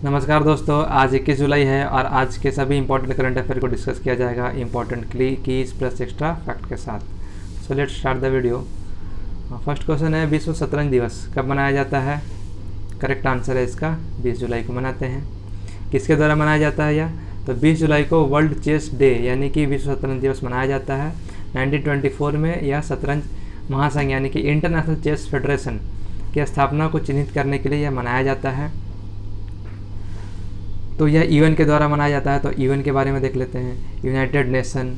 नमस्कार दोस्तों, आज 21 जुलाई है और आज के सभी इंपॉर्टेंट करंट अफेयर को डिस्कस किया जाएगा important keys plus extra fact के साथ। So let's start the video. First question है, विश्व शतरंज दिवस कब मनाया जाता है? करेक्ट आंसर है इसका 20 जुलाई को मनाते हैं। किसके द्वारा मनाया जाता है यह? तो 20 जुलाई को वर्ल्ड चेस डे यानी कि विश्व शतरंज दिवस मनाया जाता है। 1924 में यह शतरंज महासंघ यानी कि इंटरनेशनल चेस फेडरेशन की स्थापना को चिन्हित करने के लिए यह मनाया जाता है। तो यह यूएन के द्वारा मनाया जाता है। तो यूएन के बारे में देख लेते हैं। यूनाइटेड नेशन,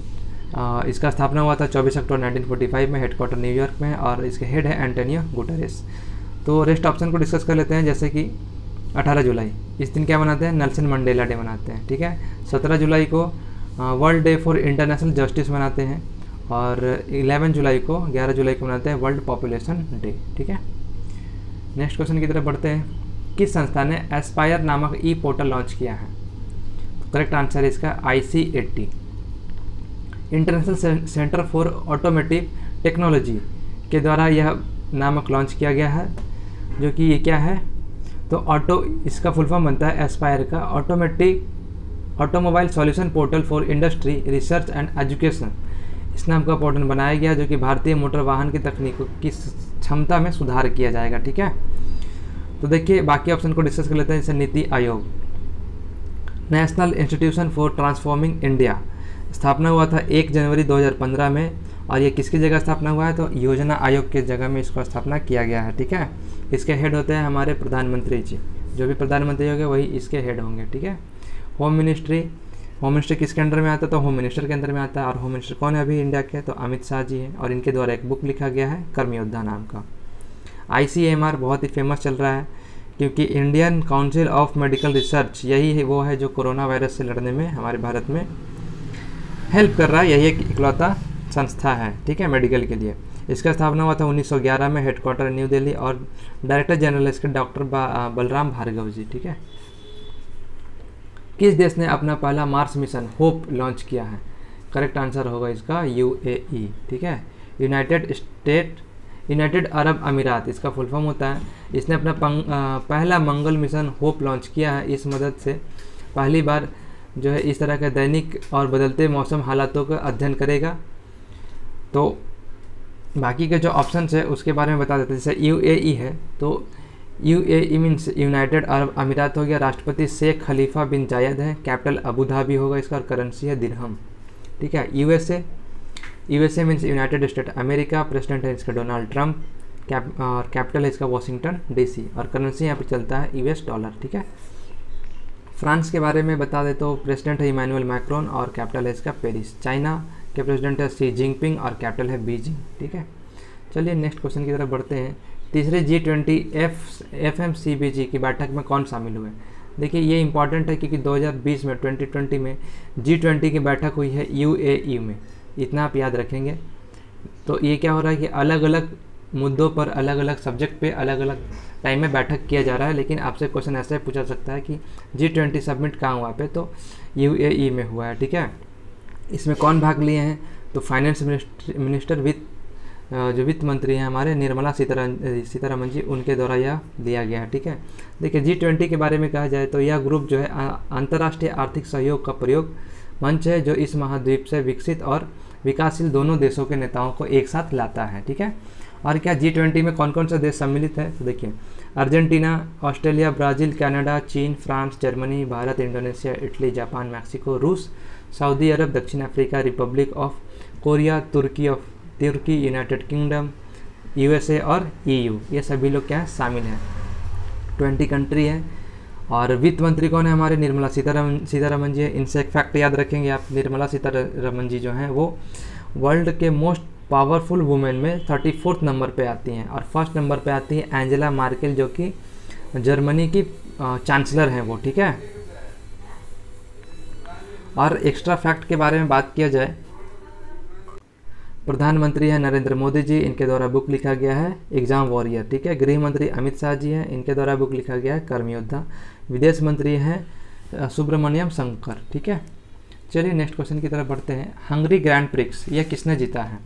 इसका स्थापना हुआ था 24 अक्टूबर 1945 में, हेडक्वार्टर न्यूयॉर्क में, और इसके हेड है एंटोनियो गुटेरेस। तो रेस्ट ऑप्शन को डिस्कस कर लेते हैं, जैसे कि 18 जुलाई, इस दिन क्या मनाते हैं? नेल्सन मंडेला डे मनाते हैं, ठीक है। 17 जुलाई को world day for international justice मनाते हैं, और 11 जुलाई को 11 जुलाई को मनाते हैं वर्ल्ड पॉपुलेशन डे, ठीक है। नेक्स्ट क्वेश्चन की तरफ बढ़ते हैं। किस संस्था ने एस्पायर नामक ई पोर्टल लॉन्च किया है? तो करेक्ट आंसर है इसका IC80, international centre for automotive technology के द्वारा यह नामक लॉन्च किया गया है। जो कि ये क्या है? तो इसका फुल फॉर्म बनता है एस्पायर का automobile solution portal for industry research and education. इस नाम का पोर्टल बनाया गया जो कि भारतीय मोटर वाहन की तकनीकों की क्षमता में सुधार किया जाएगा, ठीक है। तो देखिए बाकी ऑप्शन को डिस्कस कर लेते हैं। जैसे NITI Aayog, national institution for transforming India, स्थापना हुआ था 1 जनवरी 2015 में, और ये किसकी जगह स्थापना हुआ है? तो योजना आयोग की जगह में इसको स्थापना किया गया है, ठीक है। इसके हेड होते हैं हमारे प्रधानमंत्री जी, जो भी प्रधानमंत्री होंगे वही इसके हेड होंगे, ठीक है। होम मिनिस्ट्री किसके अंडर में आता है? तो होम मिनिस्टर के अंदर में आता है। और होम मिनिस्टर कौन है अभी इंडिया के? तो अमित शाह जी हैं, और इनके द्वारा एक बुक लिखा गया है कर्मयोद्धा नाम का। ICMR बहुत ही फेमस चल रहा है, क्योंकि Indian council of medical research यही है, वो है जो कोरोना वायरस से लड़ने में हमारे भारत में हेल्प कर रहा है। यही एक इकलौता संस्था है, ठीक है, मेडिकल के लिए। इसका स्थापना हुआ था 1911 में, हेडक्वार्टर न्यू दिल्ली, और डायरेक्टर जनरल इसके डॉक्टर बलराम भार्गव जी, ठीक है। किस देश ने अपना पहला मार्स मिशन होप लॉन्च किया है? करेक्ट आंसर होगा इसका UAE, ठीक है, यूनाइटेड अरब अमीरात इसका फुल फॉर्म होता है। इसने अपना पहला मंगल मिशन होप लॉन्च किया है। इस मदद से पहली बार जो है इस तरह के दैनिक और बदलते मौसम हालातों का अध्ययन करेगा। तो बाकी के जो ऑप्शंस है उसके बारे में बता देते हैं। जैसे UAE है, तो UAE मीन्स यूनाइटेड अरब अमीरात हो गया। राष्ट्रपति शेख खलीफा बिन जायद है। कैपिटल अबू धाबी होगा इसका, और करेंसी है दिरहम, ठीक है। USA means United state America. President है इसका डोनाल्ड ट्रंप, और कैपिटल है इसका वॉशिंगटन DC, और करेंसी यहाँ पे चलता है US डॉलर, ठीक है। फ्रांस के बारे में बता दे तो प्रेसिडेंट है इमैनुअल मैक्रोन, और कैपिटल है इसका पेरिस। चाइना के प्रेसिडेंट है शी जिनपिंग, और कैपिटल है बीजिंग, ठीक है। चलिए नेक्स्ट क्वेश्चन की तरफ बढ़ते हैं। तीसरे G20 FMCBG की बैठक में कौन शामिल हुए? देखिए ये इंपॉर्टेंट है, क्योंकि 2020 में 2020 में G20 की बैठक हुई है UAE में, इतना आप याद रखेंगे। तो ये क्या हो रहा है कि अलग अलग मुद्दों पर, अलग अलग सब्जेक्ट पे अलग अलग टाइम में बैठक किया जा रहा है। लेकिन आपसे क्वेश्चन ऐसे पूछा सकता है कि G20 समिट कहाँ हुआ पे? तो UAE में हुआ है, ठीक है। इसमें कौन भाग लिए हैं? तो फाइनेंस मिनिस्टर जो वित्त मंत्री हैं हमारे निर्मला सीतारमन जी, उनके द्वारा यह दिया गया है, ठीक है। देखिए G20 के बारे में कहा जाए तो यह ग्रुप जो है अंतर्राष्ट्रीय आर्थिक सहयोग का प्रयोग मंच है, जो इस महाद्वीप से विकसित और विकासशील दोनों देशों के नेताओं को एक साथ लाता है, ठीक है। और क्या G20 में कौन कौन सा देश सम्मिलित है? तो देखिए अर्जेंटीना, ऑस्ट्रेलिया, ब्राज़ील, कनाडा, चीन, France, Germany, Bharat, Indonesia, Italy, Japan, Mexico, रूस, सऊदी अरब, दक्षिण Africa, Republic of Korea, Turkey, United Kingdom, USA और EU, ये सभी लोग क्या है शामिल हैं। 20 कंट्री है। और वित्त मंत्री कौन है हमारे? निर्मला सीतारमन जी है। इनसे एक फैक्ट याद रखेंगे आप, निर्मला सीतारमन जी जो हैं वो वर्ल्ड के मोस्ट पावरफुल वुमेन में 34th नंबर पे आती हैं, और फर्स्ट नंबर पे आती है एंजेला मार्केल, जो कि जर्मनी की चांसलर हैं वो, ठीक है। और एक्स्ट्रा फैक्ट के बारे में बात किया जाए, प्रधानमंत्री हैं नरेंद्र मोदी जी, इनके द्वारा बुक लिखा गया है एग्जाम वॉरियर, ठीक है। गृह मंत्री अमित शाह जी हैं, इनके द्वारा बुक लिखा गया है कर्मयोद्धा। विदेश मंत्री हैं सुब्रमण्यम शंकर, ठीक है। चलिए नेक्स्ट क्वेश्चन की तरफ बढ़ते हैं। हंगरी ग्रैंड प्रिक्स यह किसने जीता है?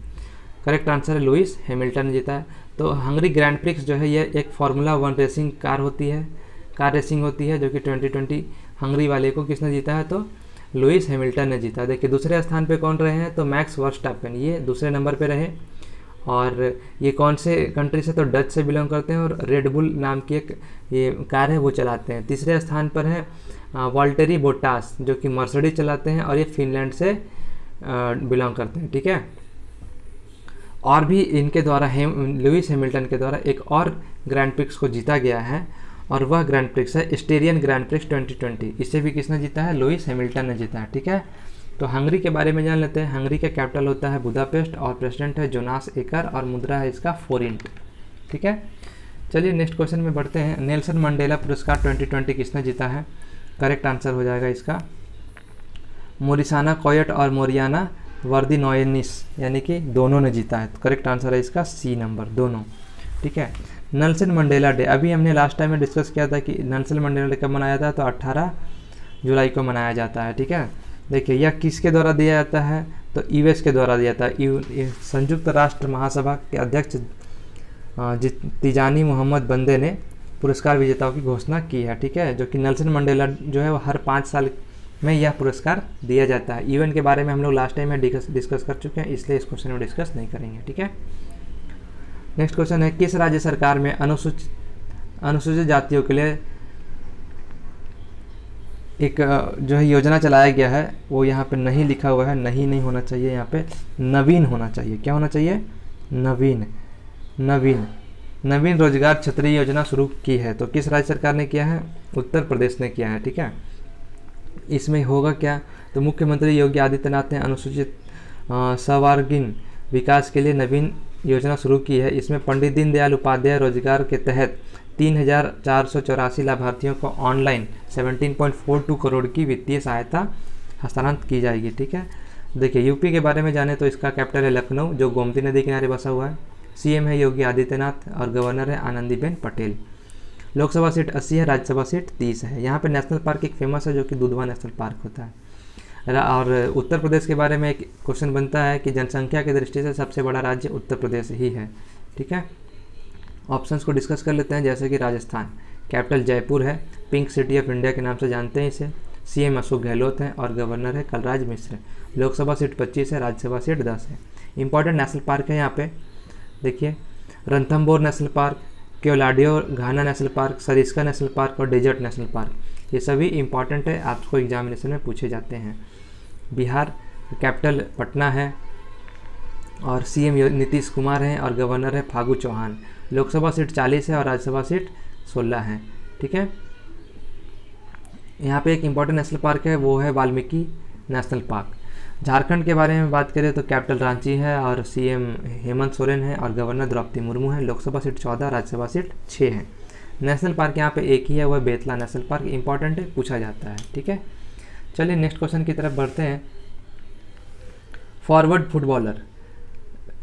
करेक्ट आंसर है लुइस हैमिल्टन ने जीता है। तो हंगरी ग्रैंड प्रिक्स जो है ये एक फार्मूला 1 रेसिंग कार होती है, कार रेसिंग होती है, जो कि 2020 हंगरी वाले को किसने जीता है, तो लुइस हैमिल्टन ने जीता। देखिए दूसरे स्थान पे कौन रहे हैं, तो मैक्स वर्स्टैपेन, ये दूसरे नंबर पे रहे। और ये कौन से कंट्री से, तो डच से बिलोंग करते हैं और रेडबुल नाम की एक ये कार है वो चलाते हैं। तीसरे स्थान पर है वाल्टेरी बोटास, जो कि मर्सिडीज चलाते हैं और ये फिनलैंड से बिलोंग करते हैं, ठीक है। और भी इनके द्वारा लुइस हैमिल्टन के द्वारा एक और ग्रैंड प्रिक्स को जीता गया है, और वह ग्रैंड प्रिक्स है स्टेरियन ग्रैंड प्रिक्स 2020। इसे भी किसने जीता है, लुइस हैमिल्टन ने जीता है, ठीक है। तो हंगरी के बारे में जान लेते हैं। हंगरी का कैपिटल होता है बुदापेस्ट और प्रेसिडेंट है जोनास एकर और मुद्रा है इसका फोरिंट, ठीक है। चलिए नेक्स्ट क्वेश्चन में बढ़ते हैं। नेल्सन मंडेला पुरस्कार 2020 किसने जीता है, करेक्ट आंसर हो जाएगा इसका मोरिसाना कोयट और मोरियाना वर्दिनोयनिस, यानी कि दोनों ने जीता है। तो करेक्ट आंसर है इसका सी नंबर, दोनों, ठीक है। नेल्सन मंडेला डे, अभी हमने लास्ट टाइम में डिस्कस किया था कि नेल्सन मंडेला डे कब मनाया था, तो 18 जुलाई को मनाया जाता है, ठीक है। देखिए यह किसके द्वारा दिया जाता है, तो यूएस के द्वारा दिया जाता है। संयुक्त राष्ट्र महासभा के अध्यक्ष तिजानी मोहम्मद बंदे ने पुरस्कार विजेताओं की घोषणा की है, ठीक है। जो कि नेल्सन मंडेला जो है वो हर 5 साल में यह पुरस्कार दिया जाता है। यूएन के बारे में हम लोग लास्ट टाइम में डिस्कस कर चुके हैं, इसलिए इस क्वेश्चन में डिस्कस नहीं करेंगे, ठीक है। नेक्स्ट क्वेश्चन है, किस राज्य सरकार में अनुसूचित जातियों के लिए एक जो है योजना चलाया गया है, वो यहाँ पे नहीं लिखा हुआ है, नहीं होना चाहिए, यहाँ पे नवीन होना चाहिए। क्या होना चाहिए, नवीन रोजगार छतरी योजना शुरू की है। तो किस राज्य सरकार ने किया है, उत्तर प्रदेश ने किया है, ठीक है। इसमें होगा क्या, तो मुख्यमंत्री योगी आदित्यनाथ ने अनुसूचित सर्वांगीण विकास के लिए नवीन योजना शुरू की है। इसमें पंडित दीनदयाल उपाध्याय रोजगार के तहत 3,484 लाभार्थियों को ऑनलाइन 17.42 करोड़ की वित्तीय सहायता हस्तांतरित की जाएगी, ठीक है। देखिए यूपी के बारे में जाने तो इसका कैपिटल है लखनऊ, जो गोमती नदी किनारे बसा हुआ है। सीएम है योगी आदित्यनाथ और गवर्नर है आनंदीबेन पटेल। लोकसभा सीट 80 है, राज्यसभा सीट 30 है। यहाँ पे नेशनल पार्क एक फेमस है, जो कि दुधवा नेशनल पार्क होता है। और उत्तर प्रदेश के बारे में एक क्वेश्चन बनता है कि जनसंख्या की दृष्टि से सबसे बड़ा राज्य उत्तर प्रदेश ही है, ठीक है। ऑप्शंस को डिस्कस कर लेते हैं, जैसे कि राजस्थान, कैपिटल जयपुर है, पिंक सिटी ऑफ इंडिया के नाम से जानते हैं इसे। सीएम अशोक गहलोत हैं और गवर्नर है कलराज मिश्र। लोकसभा सीट 25 है, राज्यसभा सीट 10 है। इंपॉर्टेंट नेशनल पार्क है यहाँ पे, देखिए Ranthambore national park, Keoladeo Ghana national park, Sariska national park और डेजर्ट नेशनल पार्क, ये सभी इंपॉर्टेंट है, आपको एग्जामिनेशन में पूछे जाते हैं। बिहार कैपिटल पटना है और सीएम नीतीश कुमार हैं और गवर्नर है फागू चौहान। लोकसभा सीट 40 है और राज्यसभा सीट 16 है, ठीक है। यहाँ पे एक इम्पॉर्टेंट नेशनल पार्क है, वो है वाल्मीकि नेशनल पार्क। झारखंड के बारे में बात करें तो कैपिटल रांची है और सीएम हेमंत सोरेन है और गवर्नर द्रौपदी मुर्मू है। लोकसभा सीट 14, राज्यसभा सीट 6 है। नेशनल पार्क यहाँ पे एक ही है, वह बेतला नेशनल पार्क, इंपॉर्टेंट है, पूछा जाता है, ठीक है। चलिए नेक्स्ट क्वेश्चन की तरफ बढ़ते हैं। फॉरवर्ड फुटबॉलर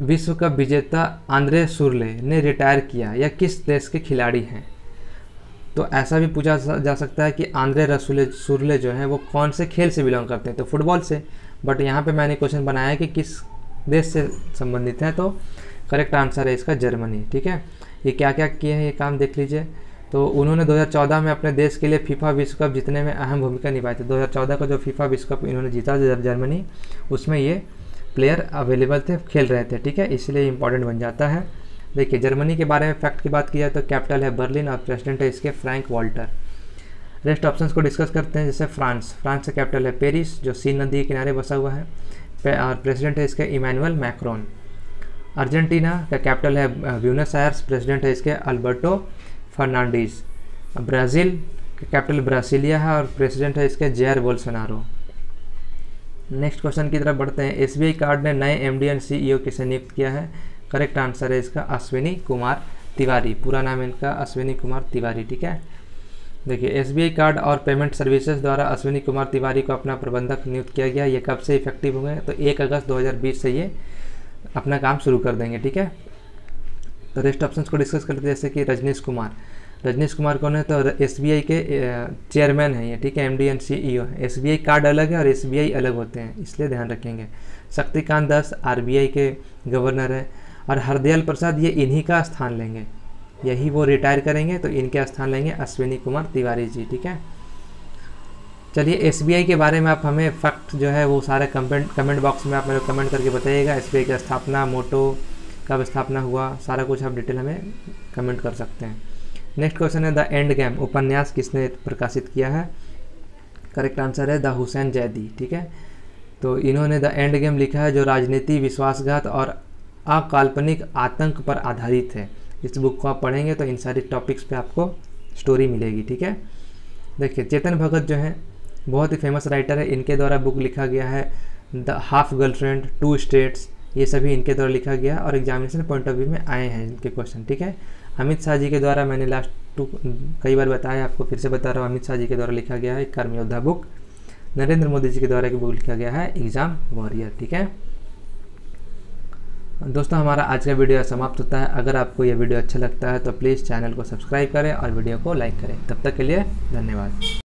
विश्व कप विजेता आंद्रे सुरले ने रिटायर किया, यह किस देश के खिलाड़ी हैं। तो ऐसा भी पूछा जा सकता है कि आंद्रे सुरले जो हैं वो कौन से खेल से बिलोंग करते हैं, तो फुटबॉल से। बट यहाँ पे मैंने क्वेश्चन बनाया है कि किस देश से संबंधित है, तो करेक्ट आंसर है इसका जर्मनी, ठीक है। ये क्या क्या किए हैं ये काम देख लीजिए। तो उन्होंने 2014 में अपने देश के लिए फीफा विश्व कप जीतने में अहम भूमिका निभाई थी। 2014 का जो फीफा विश्व कप इन्होंने जीता जर्मनी, उसमें ये प्लेयर अवेलेबल थे, खेल रहे थे, ठीक है, इसलिए इंपॉर्टेंट बन जाता है। देखिए जर्मनी के बारे में फैक्ट की बात की जाए तो कैपिटल है बर्लिन और प्रेसिडेंट है इसके फ्रैंक वॉल्टर। रेस्ट ऑप्शंस को डिस्कस करते हैं, जैसे फ्रांस का कैपिटल है पेरिस, जो सीन नदी के किनारे बसा हुआ है और प्रेसिडेंट है इसके इमैनुअल मैक्रोन। अर्जेंटीना का कैपिटल है ब्यूनस आयर्स, प्रेसिडेंट है इसके अल्बर्टो फर्नांडीज। ब्राज़ील का कैपिटल ब्रासिलिया है और प्रेसिडेंट है इसके जेयर बोल्सोनारो। नेक्स्ट क्वेश्चन की तरफ बढ़ते हैं। एसबीआई कार्ड ने नए एमडी एंड सीईओ किसे नियुक्त किया है, करेक्ट आंसर है इसका अश्विनी कुमार तिवारी, पूरा नाम है इनका अश्विनी कुमार तिवारी, ठीक है। देखिए एसबीआई कार्ड और पेमेंट सर्विसेज द्वारा अश्विनी कुमार तिवारी को अपना प्रबंधक नियुक्त किया गया। ये कब से इफेक्टिव हुए, तो 1 अगस्त 2020 से ये अपना काम शुरू कर देंगे, ठीक है। तो रेस्ट ऑप्शंस को डिस्कस करते हैं, जैसे कि रजनीश कुमार कौन है, तो एसबीआई के चेयरमैन हैं ये, ठीक है, एमडी एंड सीईओ है। एसबीआई कार्ड अलग है और एसबीआई अलग होते हैं, इसलिए ध्यान रखेंगे। शक्तिकांत दास आरबीआई के गवर्नर है और हरदयाल प्रसाद ये इन्हीं का स्थान लेंगे, यही वो रिटायर करेंगे, तो इनके स्थान लेंगे अश्विनी कुमार तिवारी जी। ठीक है, चलिए SBI के बारे में आप हमें फैक्ट जो है वो सारे कमेंट बॉक्स में आप मेरे कमेंट करके बताइएगा। SBI की स्थापना, मोटो, कब स्थापना हुआ, सारा कुछ आप डिटेल हमें कमेंट कर सकते हैं। नेक्स्ट क्वेश्चन है द एंड गेम उपन्यास किसने प्रकाशित किया है? करेक्ट आंसर है द हुसैन जैदी। ठीक है, तो इन्होंने द एंड गेम लिखा है, जो राजनीति, विश्वासघात और अकाल्पनिक आतंक पर आधारित है। इस बुक को आप पढ़ेंगे तो इन सारी टॉपिक्स पे आपको स्टोरी मिलेगी। ठीक है, देखिए चेतन भगत जो हैं बहुत ही फेमस राइटर है, इनके द्वारा बुक लिखा गया है the half girlfriend, two states, ये सभी इनके द्वारा लिखा गया और एग्जामिनेशन पॉइंट ऑफ व्यू में आए हैं इनके क्वेश्चन। ठीक है, अमित शाह जी के द्वारा, मैंने कई बार बताया, आपको फिर से बता रहा हूँ, अमित शाह जी के द्वारा लिखा गया है कर्मयोद्धा बुक। नरेंद्र मोदी जी के द्वारा एक बुक लिखा गया है एग्जाम वॉरियर। ठीक है दोस्तों, हमारा आज का वीडियो समाप्त होता है। अगर आपको यह वीडियो अच्छा लगता है तो प्लीज़ चैनल को सब्सक्राइब करें और वीडियो को लाइक करें। तब तक के लिए धन्यवाद।